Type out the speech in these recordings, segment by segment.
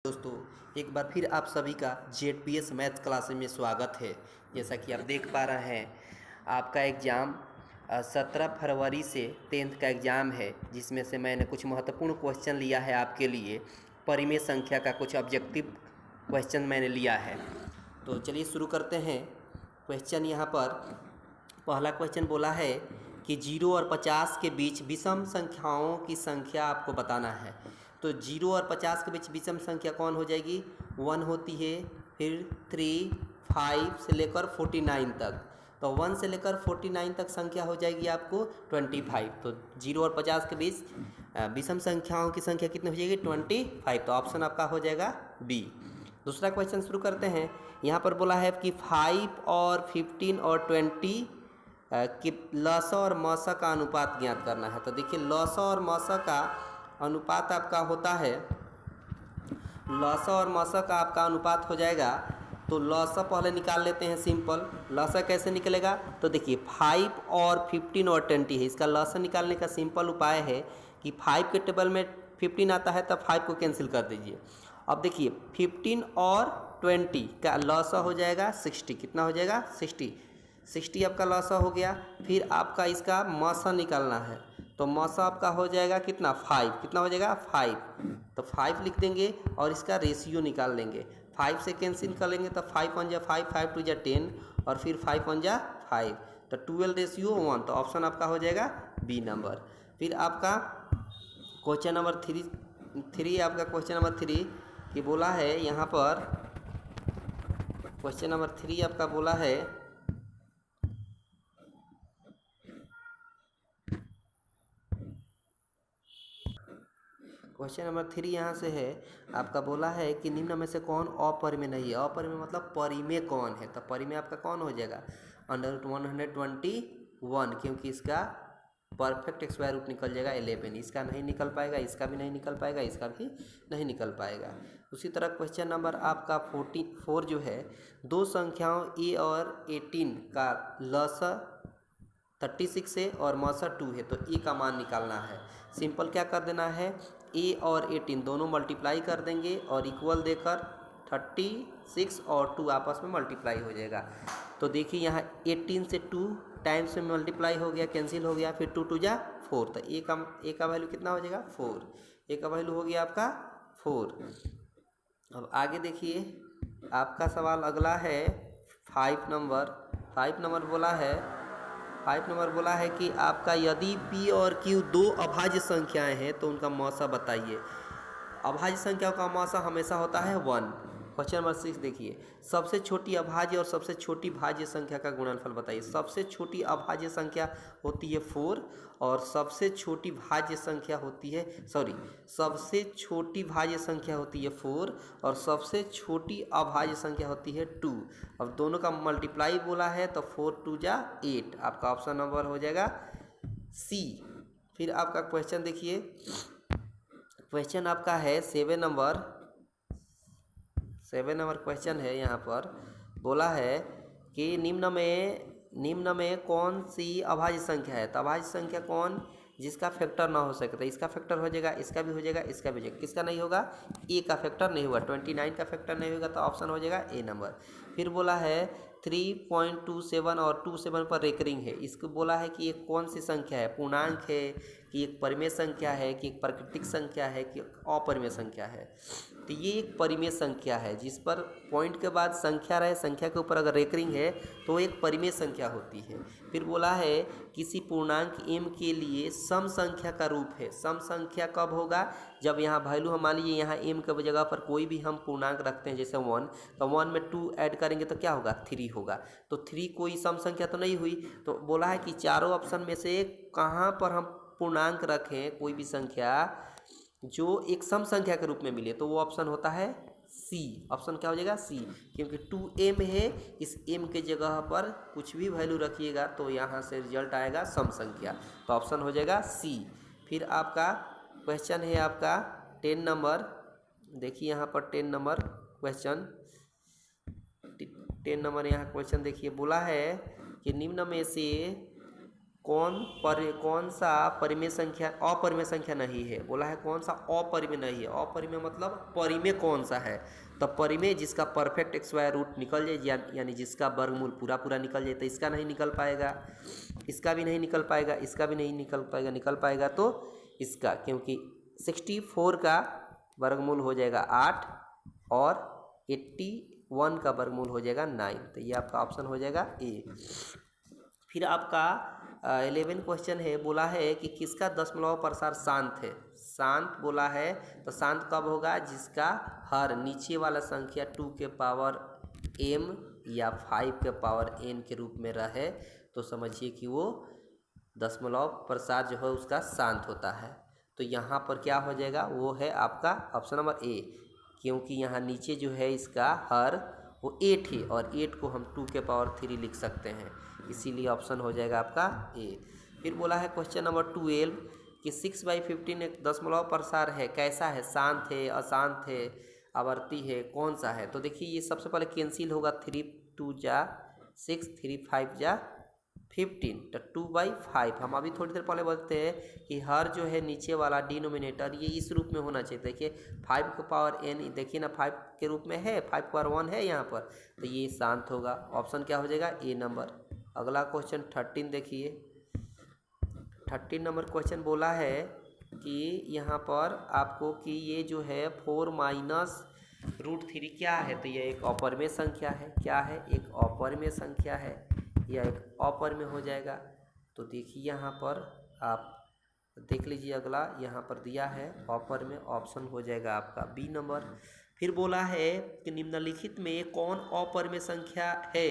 दोस्तों, एक बार फिर आप सभी का जेडपीएस मैथ्स क्लास में स्वागत है। जैसा कि आप देख पा रहे हैं, आपका एग्ज़ाम 17 फरवरी से 10th का एग्ज़ाम है, जिसमें से मैंने कुछ महत्वपूर्ण क्वेश्चन लिया है आपके लिए। परिमेय संख्या का कुछ ऑब्जेक्टिव क्वेश्चन मैंने लिया है। तो चलिए शुरू करते हैं। क्वेश्चन यहाँ पर पहला क्वेश्चन बोला है कि 0 और 50 के बीच विषम संख्याओं की संख्या आपको बताना है। तो 0 और 50 के बीच विषम संख्या कौन हो जाएगी? 1 होती है, फिर 3, 5 से लेकर 49 तक। तो 1 से लेकर 49 तक संख्या हो जाएगी आपको 25। तो 0 और 50 के बीच विषम संख्याओं की संख्या कितनी हो जाएगी? 25। तो ऑप्शन आपका हो जाएगा बी। दूसरा क्वेश्चन शुरू करते हैं। यहाँ पर बोला है कि 5 और 15 और 20 कि लसा और मसा का अनुपात ज्ञात करना है। तो देखिए, लसा और मसा का अनुपात आपका होता है, लसा और मसा का आपका अनुपात हो जाएगा। तो लसा पहले निकाल लेते हैं सिंपल। लसा कैसे निकलेगा? तो देखिए, 5 और 15 और 20 है। इसका लसा निकालने का सिंपल उपाय है कि 5 के टेबल में 15 आता है, तब 5 को कैंसिल कर दीजिए। अब देखिए, 15 और 20 का लसा हो जाएगा 60। कितना हो जाएगा? 60 आपका लसा हो गया। फिर आपका इसका मसा निकालना है। तो मसा आपका हो जाएगा कितना? 5। कितना हो जाएगा? 5। तो 5 लिख देंगे और इसका रेशियो निकाल लेंगे। 5 से कैंसिल कर लेंगे तो 5 1 जा 5, 5 2 जा 10 और फिर 5 1 जा 5। तो 12:1। तो ऑप्शन आपका हो जाएगा बी नंबर। फिर आपका क्वेश्चन नंबर थ्री आपका क्वेश्चन नंबर 3 कि बोला है यहाँ पर, क्वेश्चन नंबर 3 आपका बोला है क्वेश्चन नंबर 3 यहाँ से है, आपका बोला है कि निम्न में से कौन अपरिमेय नहीं है। अपरिमेय मतलब परिमेय कौन है? तो परिमेय आपका कौन हो जाएगा? √121, क्योंकि इसका परफेक्ट स्क्वायर रूट निकल जाएगा 11। इसका नहीं निकल पाएगा, इसका भी नहीं निकल पाएगा, इसका भी नहीं निकल पाएगा। उसी तरह क्वेश्चन नंबर आपका 44 जो है, दो संख्याओं ए और 18 का लसा 36 है और मसा 2 है। तो ए का मान निकालना है। सिंपल क्या कर देना है, ए और 18 दोनों मल्टीप्लाई कर देंगे और इक्वल देकर 36 और 2 आपस में मल्टीप्लाई हो जाएगा। तो देखिए, यहाँ 18 से 2 टाइम्स में मल्टीप्लाई हो गया, कैंसिल हो गया, फिर 2 2 जा 4। तो ए का वैल्यू कितना हो जाएगा? 4। ए का वैल्यू हो गया आपका 4। अब आगे देखिए, आपका सवाल अगला है 5 नंबर। 5 नंबर बोला है कि आपका यदि P और Q दो अभाज्य संख्याएं हैं तो उनका मौसा बताइए। अभाज्य संख्याओं का मौसा हमेशा होता है 1। क्वेश्चन नंबर 6 देखिए, सबसे छोटी अभाज्य और सबसे छोटी भाज्य संख्या का गुणनफल बताइए। सबसे छोटी अभाज्य संख्या होती है 4 और सबसे छोटी भाज्य संख्या होती है सबसे छोटी भाज्य संख्या होती है 4 और सबसे छोटी अभाज्य संख्या होती है 2। अब दोनों का मल्टीप्लाई बोला है तो 4 2 जा 8। आपका ऑप्शन नंबर हो जाएगा सी। फिर आपका क्वेश्चन देखिए, क्वेश्चन आपका है 7 नंबर क्वेश्चन है। यहाँ पर बोला है कि निम्न में कौन सी अभाज्य संख्या है। तो अभाज्य संख्या कौन जिसका फैक्टर ना हो सके? तो इसका फैक्टर हो जाएगा, इसका भी हो जाएगा, इसका भी हो जाएगा। किसका नहीं होगा? ए का फैक्टर नहीं होगा। 29 का फैक्टर नहीं होगा, तो ऑप्शन हो जाएगा ए नंबर। फिर बोला है 3.27 और 27 पर रेकरिंग है। इसको बोला है कि ये कौन सी संख्या है? पूर्णांक है कि एक परिमेय संख्या है कि एक प्राकृतिक संख्या है कि अपरिमेय संख्या है? तो ये एक परिमेय संख्या है, जिस पर पॉइंट के बाद संख्या रहे, संख्या के ऊपर अगर रेकरिंग है तो एक परिमेय संख्या होती है। फिर बोला है किसी पूर्णांक m के लिए सम संख्या का रूप है। सम संख्या कब होगा? जब यहाँ वैल्यू हम मान लीजिए यहाँ m के जगह पर कोई भी हम पूर्णांक रखते हैं, जैसे 1, तो 1 में 2 ऐड करेंगे तो क्या होगा? 3 होगा। तो 3 कोई सम संख्या तो नहीं हुई। तो बोला है कि चारों ऑप्शन में से कहाँ पर हम पूर्णांक रखें कोई भी संख्या जो एक सम संख्या के रूप में मिले, तो वो ऑप्शन होता है सी। ऑप्शन क्या हो जाएगा? सी, क्योंकि 2m है, इस m के जगह पर कुछ भी वैल्यू रखिएगा तो यहाँ से रिजल्ट आएगा सम संख्या। तो ऑप्शन हो जाएगा सी। फिर आपका क्वेश्चन है आपका 10 नंबर। देखिए यहाँ पर 10 नंबर क्वेश्चन, 10 नंबर यहाँ क्वेश्चन देखिए, बोला है कि निम्न में से कौन सा परिमेय संख्या अपरिमेय संख्या नहीं है। बोला है कौन सा अपरिमेय नहीं है। अपरिमेय मतलब परिमेय कौन सा है, तो परिमेय जिसका परफेक्ट स्क्वायर रूट निकल जाए, यानी जिसका वर्गमूल पूरा पूरा निकल जाए, तो इसका नहीं निकल पाएगा, इसका भी नहीं निकल पाएगा, इसका भी नहीं निकल पाएगा। निकल पाएगा तो इसका, क्योंकि 64 का वर्गमूल हो जाएगा 8 और 81 का वर्गमूल हो जाएगा 9। तो ये आपका ऑप्शन हो जाएगा ए। फिर आपका 11 क्वेश्चन है, बोला है कि किसका दशमलव प्रसार शांत है। शांत बोला है तो शांत कब होगा, जिसका हर नीचे वाला संख्या 2 के पावर m या 5 के पावर n के रूप में रहे, तो समझिए कि वो दशमलव प्रसार जो है उसका शांत होता है। तो यहाँ पर क्या हो जाएगा, वो है आपका ऑप्शन नंबर ए, क्योंकि यहाँ नीचे जो है इसका हर वो 8 है और 8 को हम 2 के पावर 3 लिख सकते हैं, इसीलिए ऑप्शन हो जाएगा आपका ए। फिर बोला है क्वेश्चन नंबर 12 कि 6/15 एक दशमलव प्रसार है, कैसा है, शांत है, अशांत है, आवर्ती है, कौन सा है। तो देखिए ये सबसे पहले कैंसिल होगा, 3 2 जा 6, 3 5 जा 15, तो 2/5। हम अभी थोड़ी देर पहले बोलते हैं कि हर जो है नीचे वाला डिनोमिनेटर ये इस रूप में होना चाहिए। देखिए 5 के पावर n, देखिए ना 5 के रूप में है, 5 के पावर 1 है यहाँ पर, तो ये शांत होगा। ऑप्शन क्या हो जाएगा, ए नंबर। अगला क्वेश्चन 13 देखिए। 13 नंबर क्वेश्चन बोला है कि यहाँ पर आपको कि ये जो है 4 माइनस √3 क्या है, तो ये एक अपरिमेय संख्या है। क्या है, एक अपरिमेय संख्या है, या एक अपरिमेय हो जाएगा। तो देखिए यहाँ पर आप देख लीजिए, अगला यहाँ पर दिया है अपरिमेय, ऑप्शन हो जाएगा आपका बी नंबर। फिर बोला है कि निम्नलिखित में कौन अपरिमेय संख्या है।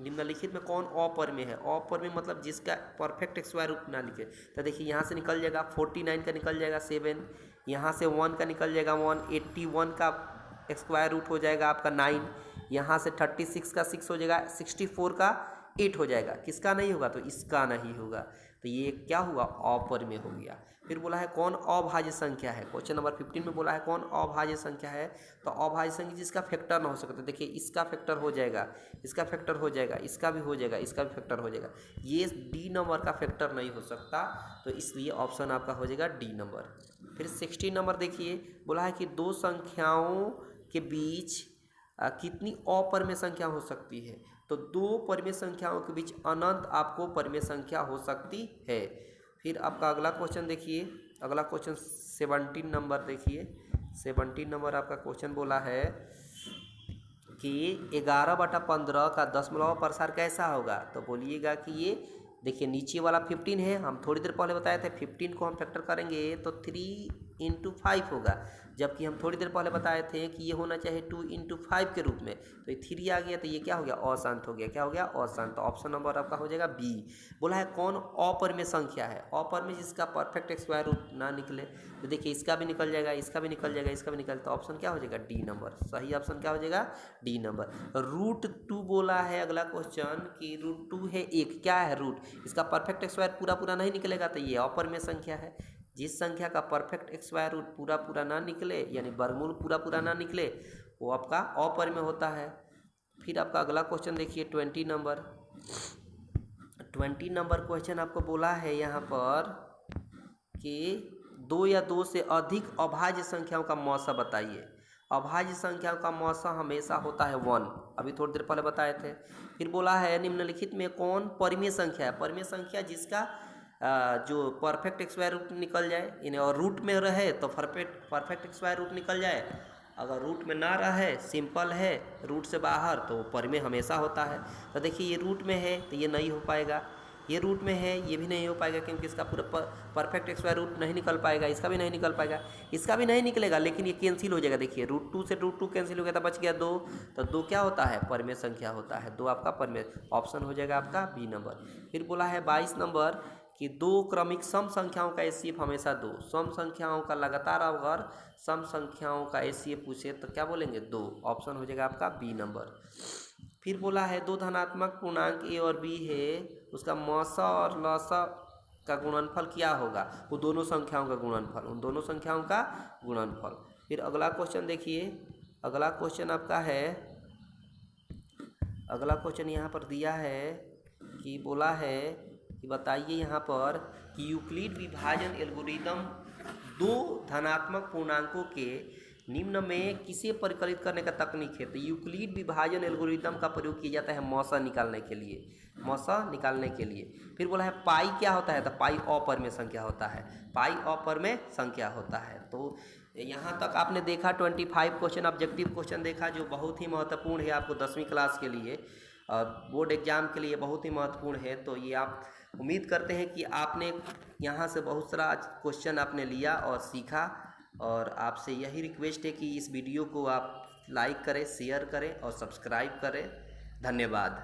निम्नलिखित में कौन अपरिमेय है। अपरिमेय मतलब जिसका परफेक्ट स्क्वायर रूट ना लिखे। तो देखिए यहाँ से निकल जाएगा 49 का निकल जाएगा 7, यहाँ से 1 का निकल जाएगा 1, 81 का स्क्वायर रूट हो जाएगा आपका 9, यहाँ से 36 का 6 हो जाएगा, 64 का 8 हो जाएगा। किसका नहीं होगा, तो इसका नहीं होगा। तो ये क्या हुआ, अपरिमेय हो गया। फिर बोला है कौन अभाज्य संख्या है। क्वेश्चन नंबर 15 में बोला है कौन अभाज्य संख्या है, तो अभाज्य संख्या जिसका फैक्टर ना हो सकता। देखिए इसका फैक्टर हो जाएगा, इसका फैक्टर हो जाएगा, इसका भी हो जाएगा, इसका भी फैक्टर हो जाएगा। ये डी नंबर का फैक्टर नहीं हो सकता, तो इसलिए ऑप्शन आपका हो जाएगा डी नंबर। फिर 16 नंबर देखिए, बोला है कि दो संख्याओं के बीच कितनी अपरिमेय संख्या हो सकती है। तो दो परिमेय संख्याओं के बीच अनंत आपको परिमेय संख्या हो सकती है। फिर आपका अगला क्वेश्चन देखिए, अगला क्वेश्चन 17 नंबर देखिए। 17 नंबर आपका क्वेश्चन बोला है कि 11/15 का दशमलव प्रसार कैसा होगा। तो बोलिएगा कि ये देखिए नीचे वाला 15 है, हम थोड़ी देर पहले बताए थे 15 को हम फैक्टर करेंगे तो 3 × 5 होगा, जबकि हम थोड़ी देर पहले बताए थे कि ये होना चाहिए 2 × 5 के रूप में। तो ये 3 आ गया, तो ये क्या हो गया, अशांत हो गया। क्या हो गया, अशांत। तो ऑप्शन नंबर आपका हो जाएगा बी। बोला है कौन अपरिमेय संख्या है। अपरिमेय जिसका परफेक्ट स्क्वायर रूट ना निकले। तो देखिए इसका भी निकल जाएगा, इसका भी निकल जाएगा, इसका भी निकल, तो ऑप्शन क्या हो जाएगा, डी नंबर। सही ऑप्शन क्या हो जाएगा, डी नंबर। √2 बोला है अगला क्वेश्चन कि √2 है 1, क्या है रूट, इसका परफेक्ट स्क्वायर पूरा पूरा नहीं निकलेगा, तो ये अपरिमेय संख्या है। जिस संख्या का परफेक्ट स्क्वायर रूट पूरा पूरा ना निकले, यानी वर्गमूल पूरा पूरा ना निकले, वो आपका अपरिमेय होता है। फिर आपका अगला क्वेश्चन देखिए 20 नंबर। 20 नंबर क्वेश्चन आपको बोला है यहाँ पर कि 2 या 2 से अधिक अभाज्य संख्याओं का मौसा बताइए। अभाज्य संख्याओं का मौसा हमेशा होता है 1, अभी थोड़ी देर पहले बताए थे। फिर बोला है निम्नलिखित में कौन परिमेय संख्या है। परिमेय संख्या जिसका जो परफेक्ट स्क्वायर रूट निकल जाए, इन्हें और रूट में रहे तो परफेक्ट स्क्वायर रूट निकल जाए, अगर रूट में ना रहे, सिंपल है, रूट से बाहर, तो परिमेय हमेशा होता है। तो देखिए ये रूट में है तो ये नहीं हो पाएगा, ये रूट में है ये भी नहीं हो पाएगा, क्योंकि इसका पूरा परफेक्ट स्क्वायर रूट नहीं निकल पाएगा, इसका भी नहीं निकल पाएगा, इसका भी नहीं निकलेगा, लेकिन ये कैंसिल हो जाएगा। देखिए √2 से √2 कैंसिल हो गया, तो बच गया 2, तो 2 क्या होता है, परिमेय संख्या होता है। 2 आपका परिमेय, ऑप्शन हो जाएगा आपका बी नंबर। फिर बोला है 22 नंबर कि 2 क्रमिक सम संख्याओं का एचसीएफ हमेशा 2। सम संख्याओं का लगातार अगर सम संख्याओं का एचसीएफ पूछे तो क्या बोलेंगे, 2। ऑप्शन हो जाएगा आपका बी नंबर। फिर बोला है 2 धनात्मक पूर्णांक ए और बी है, उसका मौसा और लौसा का गुणनफल क्या होगा। वो दोनों संख्याओं का गुणनफल, उन दोनों संख्याओं का गुणनफल। फिर अगला क्वेश्चन देखिए, अगला क्वेश्चन आपका है, अगला क्वेश्चन यहाँ पर दिया है कि बोला है कि बताइए यहाँ पर कि यूक्लिड विभाजन एल्गोरिदम दो धनात्मक पूर्णांकों के निम्न में किसे परिकलित करने का तकनीक है। तो यूक्लिड विभाजन एल्गोरिदम का प्रयोग किया जाता है मौसा निकालने के लिए, मौसा निकालने के लिए। फिर बोला है पाई क्या होता है, तो पाई अपरिमेय संख्या होता है, पाई अपरिमेय संख्या होता है। तो यहाँ तक आपने देखा 25 क्वेश्चन ऑब्जेक्टिव क्वेश्चन देखा, जो बहुत ही महत्वपूर्ण है आपको 10वीं क्लास के लिए और बोर्ड एग्जाम के लिए बहुत ही महत्वपूर्ण है। तो ये आप उम्मीद करते हैं कि आपने यहाँ से बहुत सारा क्वेश्चन आपने लिया और सीखा, और आपसे यही रिक्वेस्ट है कि इस वीडियो को आप लाइक करें, शेयर करें और सब्सक्राइब करें। धन्यवाद।